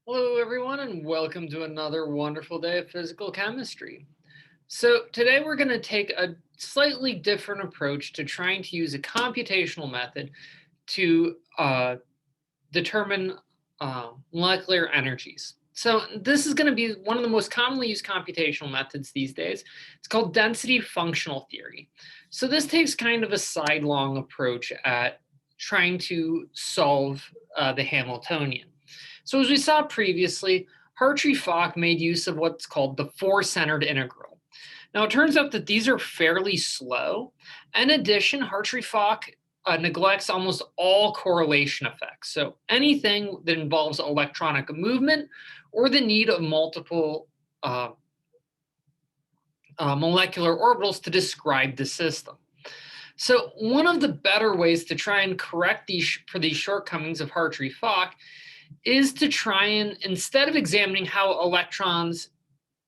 Hello, everyone, and welcome to another wonderful day of physical chemistry. So, today we're going to take a slightly different approach to trying to use a computational method to determine molecular energies. So, this is going to be one of the most commonly used computational methods these days. It's called density functional theory. So, this takes kind of a sidelong approach at trying to solve the Hamiltonian. So as we saw previously, Hartree-Fock made use of what's called the four-centered integral. Now it turns out that these are fairly slow. In addition, Hartree-Fock neglects almost all correlation effects. So anything that involves electronic movement or the need of multiple molecular orbitals to describe the system. So one of the better ways to try and correct these shortcomings of Hartree-Fock is to try and, instead of examining how electron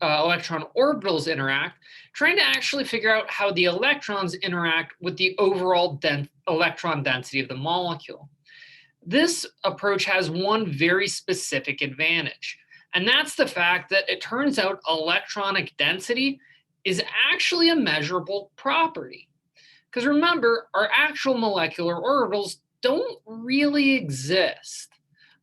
orbitals interact, trying to actually figure out how the electrons interact with the overall electron density of the molecule. This approach has one very specific advantage, and that's the fact that it turns out electronic density is actually a measurable property. Because remember, our actual molecular orbitals don't really exist,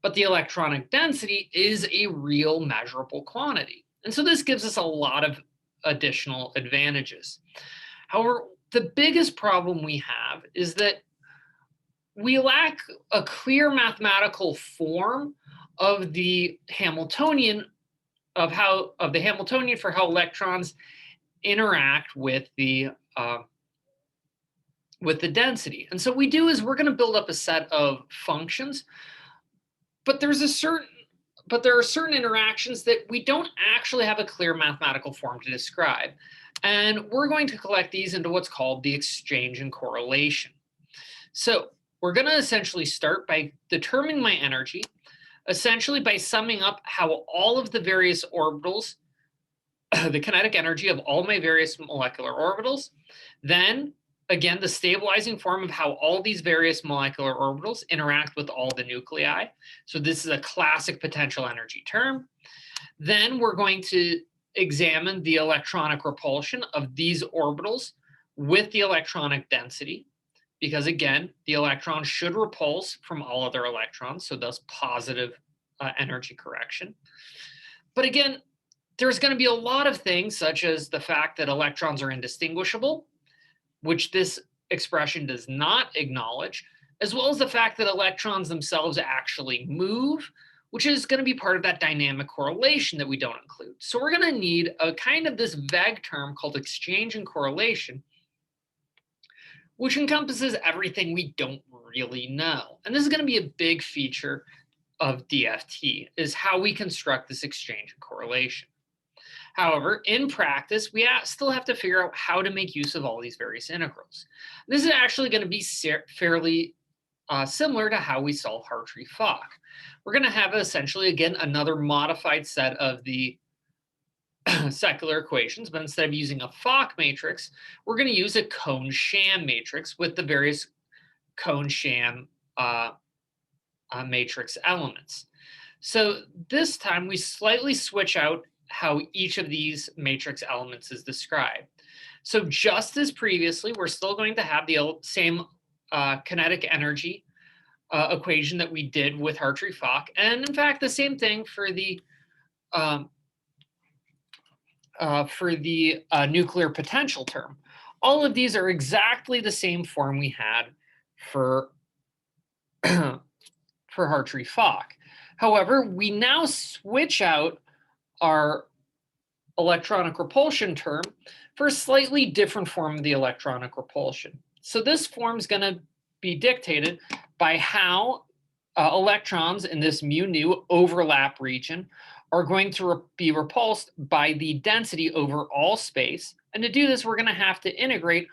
but the electronic density is a real measurable quantity. And so this gives us a lot of additional advantages. However, the biggest problem we have is that we lack a clear mathematical form of the Hamiltonian for how electrons interact with the density. And so what we do is we're going to build up a set of functions, but there are certain interactions that we don't actually have a clear mathematical form to describe. And we're going to collect these into what's called the exchange and correlation. So we're going to essentially start by determining my energy, essentially by summing up how all of the various orbitals, the kinetic energy of all my various molecular orbitals, then again, the stabilizing form of how all these various molecular orbitals interact with all the nuclei. So this is a classic potential energy term. Then we're going to examine the electronic repulsion of these orbitals with the electronic density, because again, the electron should repulse from all other electrons, so thus positive energy correction. But again, there's going to be a lot of things, such as the fact that electrons are indistinguishable, which this expression does not acknowledge, as well as the fact that electrons themselves actually move, which is going to be part of that dynamic correlation that we don't include. So we're going to need a kind of this vague term called exchange and correlation, which encompasses everything we don't really know. And this is going to be a big feature of DFT, is how we construct this exchange and correlation. However, in practice, we still have to figure out how to make use of all these various integrals. This is actually going to be fairly similar to how we solve Hartree-Fock. We're going to have essentially, again, another modified set of the secular equations, but instead of using a Fock matrix, we're going to use a cone-sham matrix with the various cone-sham matrix elements. So this time we slightly switch out how each of these matrix elements is described. So just as previously, we're still going to have the same kinetic energy equation that we did with Hartree-Fock, and in fact, the same thing for the nuclear potential term. All of these are exactly the same form we had for for Hartree-Fock. However, we now switch out our electronic repulsion term for a slightly different form of the electronic repulsion. So this form is going to be dictated by how electrons in this mu nu overlap region are going to be repulsed by the density over all space. And to do this, we're going to have to integrate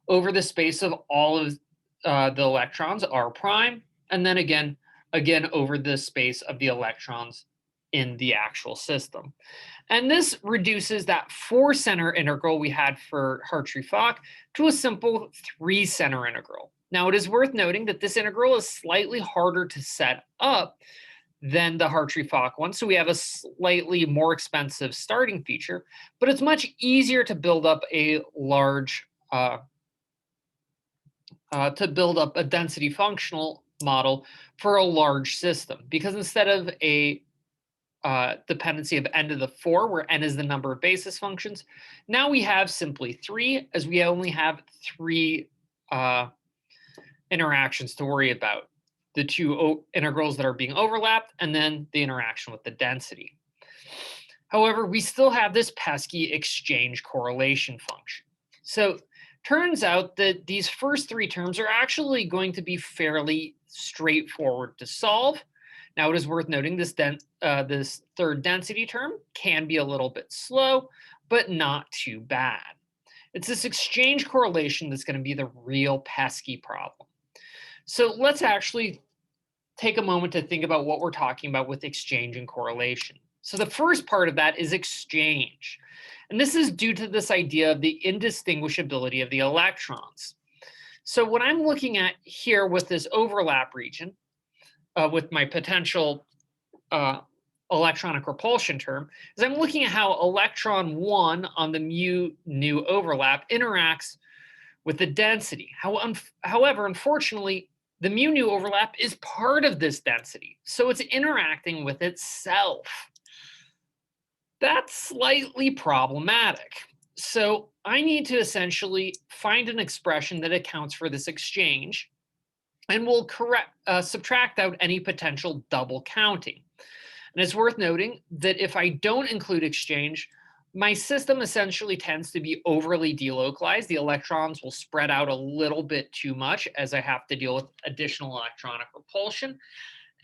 over the space of all of the electrons, r prime, and then again over the space of the electrons in the actual system. And this reduces that four-center integral we had for Hartree-Fock to a simple three-center integral. Now, it is worth noting that this integral is slightly harder to set up than the Hartree-Fock one. So we have a slightly more expensive starting feature, but it's much easier to build up a large density functional model for a large system, because instead of a dependency of n to the 4, where n is the number of basis functions, now we have simply 3, as we only have 3 interactions to worry about. The two integrals that are being overlapped, and then the interaction with the density. However, we still have this pesky exchange correlation function. So turns out that these first 3 terms are actually going to be fairly straightforward to solve. Now, it is worth noting this third density term can be a little bit slow, but not too bad. It's this exchange correlation that's going to be the real pesky problem. So let's actually take a moment to think about what we're talking about with exchange and correlation. So the first part of that is exchange. And this is due to this idea of the indistinguishability of the electrons. So what I'm looking at here with this overlap region, with my potential electronic repulsion term, is I'm looking at how electron 1 on the mu nu overlap interacts with the density. However, unfortunately, the mu nu overlap is part of this density, so it's interacting with itself. That's slightly problematic. So I need to essentially find an expression that accounts for this exchange, and we'll subtract out any potential double counting. And it's worth noting that if I don't include exchange, my system essentially tends to be overly delocalized. The electrons will spread out a little bit too much as I have to deal with additional electronic repulsion.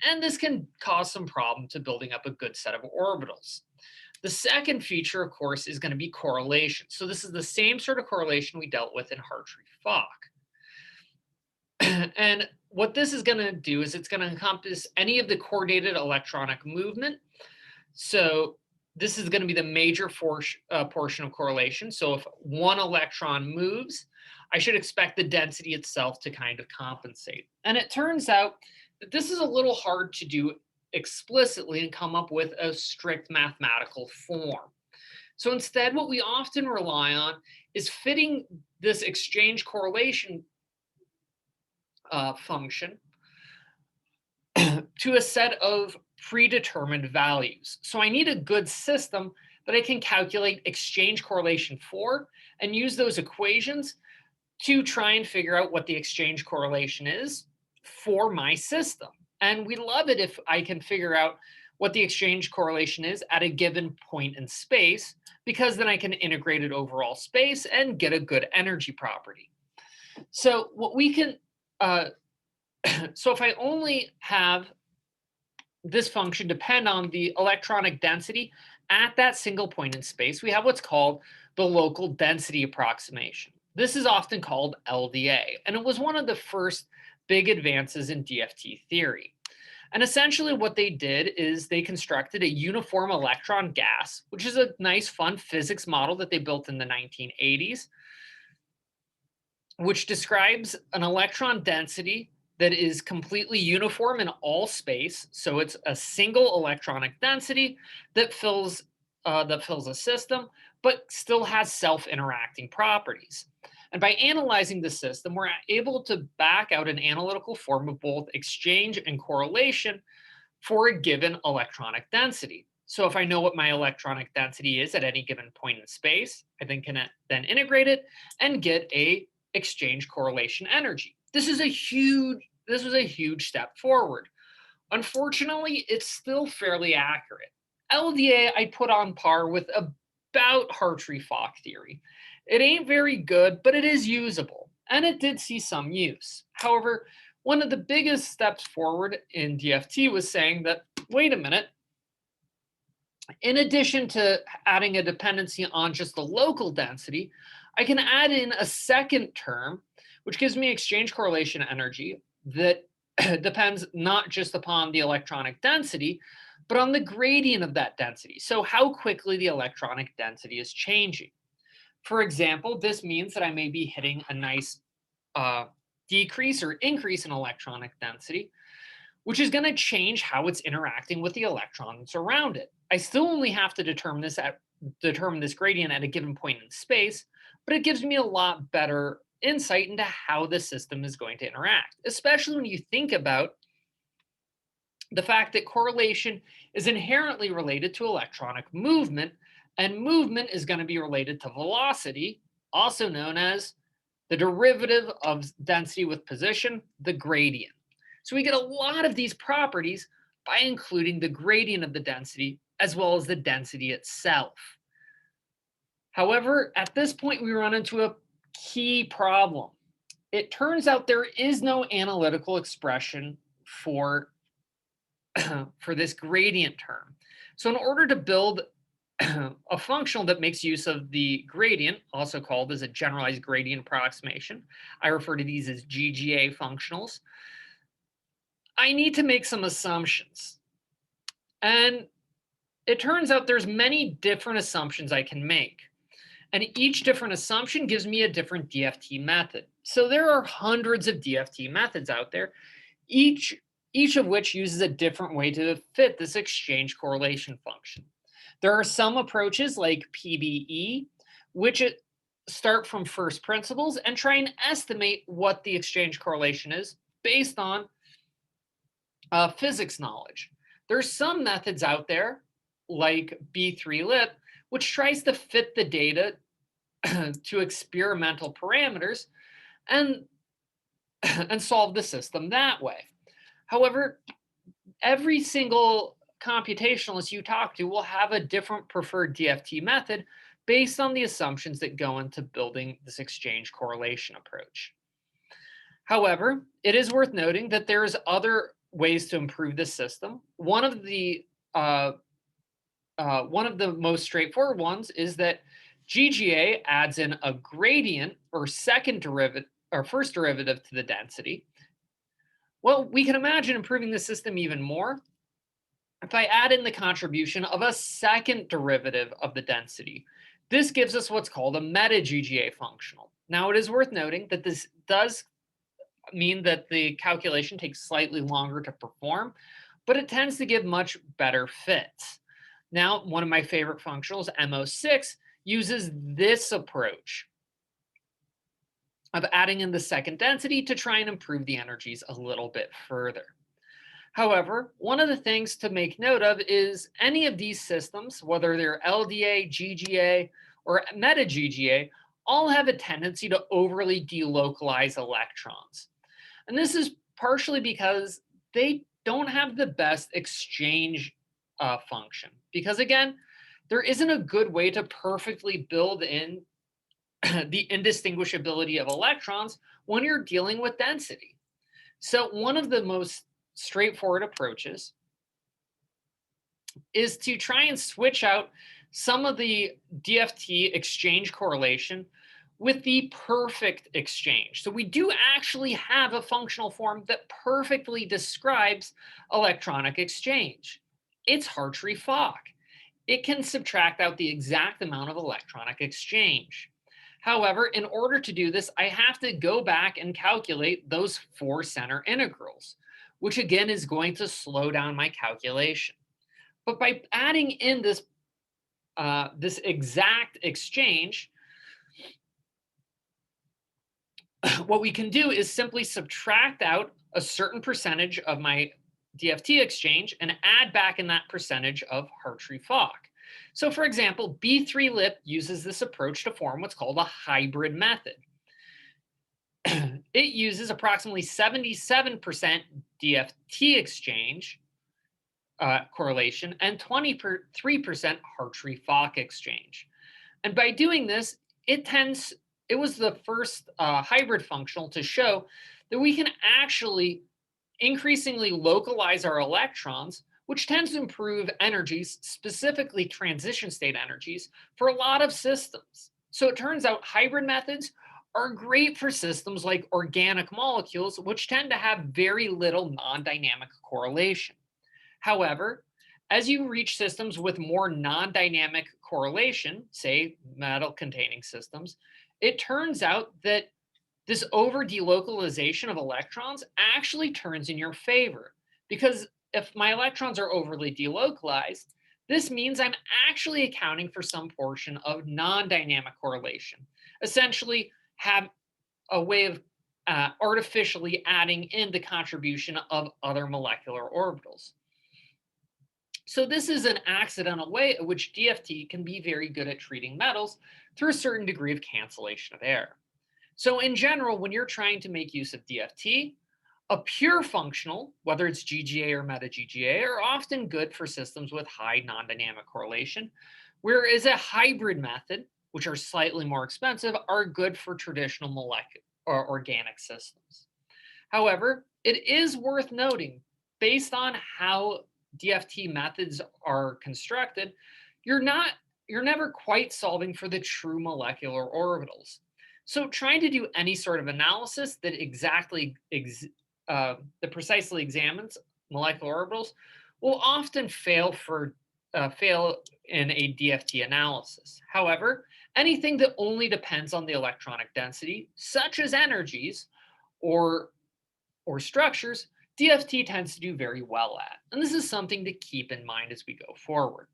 And this can cause some problem to building up a good set of orbitals. The second feature, of course, is going to be correlation. So this is the same sort of correlation we dealt with in Hartree-Fock. And what this is going to do is it's going to encompass any of the coordinated electronic movement. So this is going to be the major portion of correlation. So if one electron moves, I should expect the density itself to kind of compensate. And it turns out that this is a little hard to do explicitly and come up with a strict mathematical form. So instead, what we often rely on is fitting this exchange correlation function to a set of predetermined values. So I need a good system that I can calculate exchange correlation for and use those equations to try and figure out what the exchange correlation is for my system. And we love it if I can figure out what the exchange correlation is at a given point in space, because then I can integrate it over all space and get a good energy property. So what we can, so if I only have this function depend on the electronic density at that single point in space, we have what's called the local density approximation. This is often called LDA, and it was one of the first big advances in DFT theory. And essentially what they did is they constructed a uniform electron gas, which is a nice, fun physics model that they built in the 1980s, which describes an electron density that is completely uniform in all space. So it's a single electronic density that fills a system, but still has self-interacting properties. And by analyzing the system, we're able to back out an analytical form of both exchange and correlation for a given electronic density. So if I know what my electronic density is at any given point in space, I can then integrate it and get a exchange correlation energy. This was a huge step forward. Unfortunately, it's still fairly accurate. LDA I put on par with about Hartree-Fock theory. It ain't very good, but it is usable, and it did see some use. However, one of the biggest steps forward in DFT was saying that, wait a minute, in addition to adding a dependency on just the local density, I can add in a second term, which gives me exchange correlation energy that depends not just upon the electronic density, but on the gradient of that density. So how quickly the electronic density is changing. For example, this means that I may be hitting a nice decrease or increase in electronic density which is going to change how it's interacting with the electrons around it. I still only have to determine this gradient at a given point in space, but it gives me a lot better insight into how the system is going to interact, especially when you think about the fact that correlation is inherently related to electronic movement, and movement is going to be related to velocity, also known as the derivative of density with position, the gradient. So we get a lot of these properties by including the gradient of the density as well as the density itself. However, at this point, we run into a key problem. It turns out there is no analytical expression for for this gradient term. So in order to build a functional that makes use of the gradient, also called as a generalized gradient approximation, I refer to these as GGA functionals, I need to make some assumptions. And it turns out there's many different assumptions I can make. And each different assumption gives me a different DFT method. So there are hundreds of DFT methods out there, each of which uses a different way to fit this exchange correlation function. There are some approaches like PBE, which start from first principles and try and estimate what the exchange correlation is based on physics knowledge. There's some methods out there like B3-LIP, which tries to fit the data to experimental parameters and solve the system that way. However, every single computationalist you talk to will have a different preferred DFT method based on the assumptions that go into building this exchange correlation approach. However, it is worth noting that there's other ways to improve this system. One of the most straightforward ones is that GGA adds in a gradient or second derivative or first derivative to the density. Well, we can imagine improving the system even more if I add in the contribution of a second derivative of the density. This gives us what's called a meta GGA functional. Now, it is worth noting that this does mean that the calculation takes slightly longer to perform, but it tends to give much better fits. Now, one of my favorite functionals, MO6, uses this approach of adding in the second density to try and improve the energies a little bit further. However, one of the things to make note of is any of these systems, whether they're LDA, GGA, or meta GGA, all have a tendency to overly delocalize electrons. And this is partially because they don't have the best exchange function. Because again, there isn't a good way to perfectly build in the indistinguishability of electrons when you're dealing with density. So one of the most straightforward approaches is to try and switch out some of the DFT exchange correlation with the perfect exchange. So we do actually have a functional form that perfectly describes electronic exchange. It's Hartree-Fock. It can subtract out the exact amount of electronic exchange. However, in order to do this, I have to go back and calculate those 4 center integrals, which again is going to slow down my calculation. But by adding in this, this exact exchange, what we can do is simply subtract out a certain percentage of my DFT exchange and add back in that percentage of Hartree-Fock. So for example, B3-LIP uses this approach to form what's called a hybrid method. It uses approximately 77% DFT exchange correlation and 23% Hartree-Fock exchange. And by doing this, it was the first hybrid functional to show that we can actually increasingly localize our electrons, which tends to improve energies, specifically transition state energies, for a lot of systems. So it turns out hybrid methods are great for systems like organic molecules, which tend to have very little non-dynamic correlation. However, as you reach systems with more non-dynamic correlation, say metal-containing systems, it turns out that this over delocalization of electrons actually turns in your favor, Because if my electrons are overly delocalized, this means I'm actually accounting for some portion of non-dynamic correlation, essentially have a way of artificially adding in the contribution of other molecular orbitals. So this is an accidental way in which DFT can be very good at treating metals through a certain degree of cancellation of error. So in general, when you're trying to make use of DFT, a pure functional, whether it's GGA or meta GGA, are often good for systems with high non-dynamic correlation, whereas a hybrid method, which are slightly more expensive, are good for traditional molecular or organic systems. However, it is worth noting, based on how DFT methods are constructed, you're not you're never quite solving for the true molecular orbitals. So trying to do any sort of analysis that precisely examines molecular orbitals will often fail in a DFT analysis. However, anything that only depends on the electronic density, such as energies or structures, DFT tends to do very well at. And this is something to keep in mind as we go forward.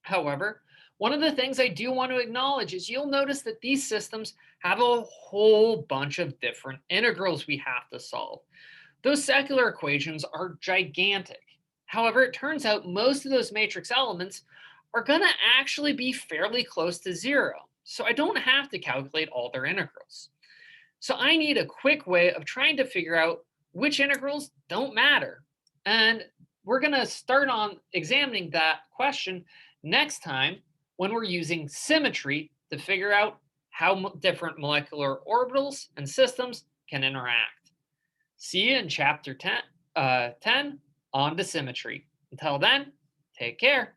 However, one of the things I do want to acknowledge is you'll notice that these systems have a whole bunch of different integrals we have to solve. Those secular equations are gigantic. However, it turns out most of those matrix elements are going to actually be fairly close to zero. So I don't have to calculate all their integrals. So I need a quick way of trying to figure out which integrals don't matter. And we're going to start on examining that question next time when we're using symmetry to figure out how different molecular orbitals and systems can interact. See you in chapter 10 on to symmetry. Until then, take care.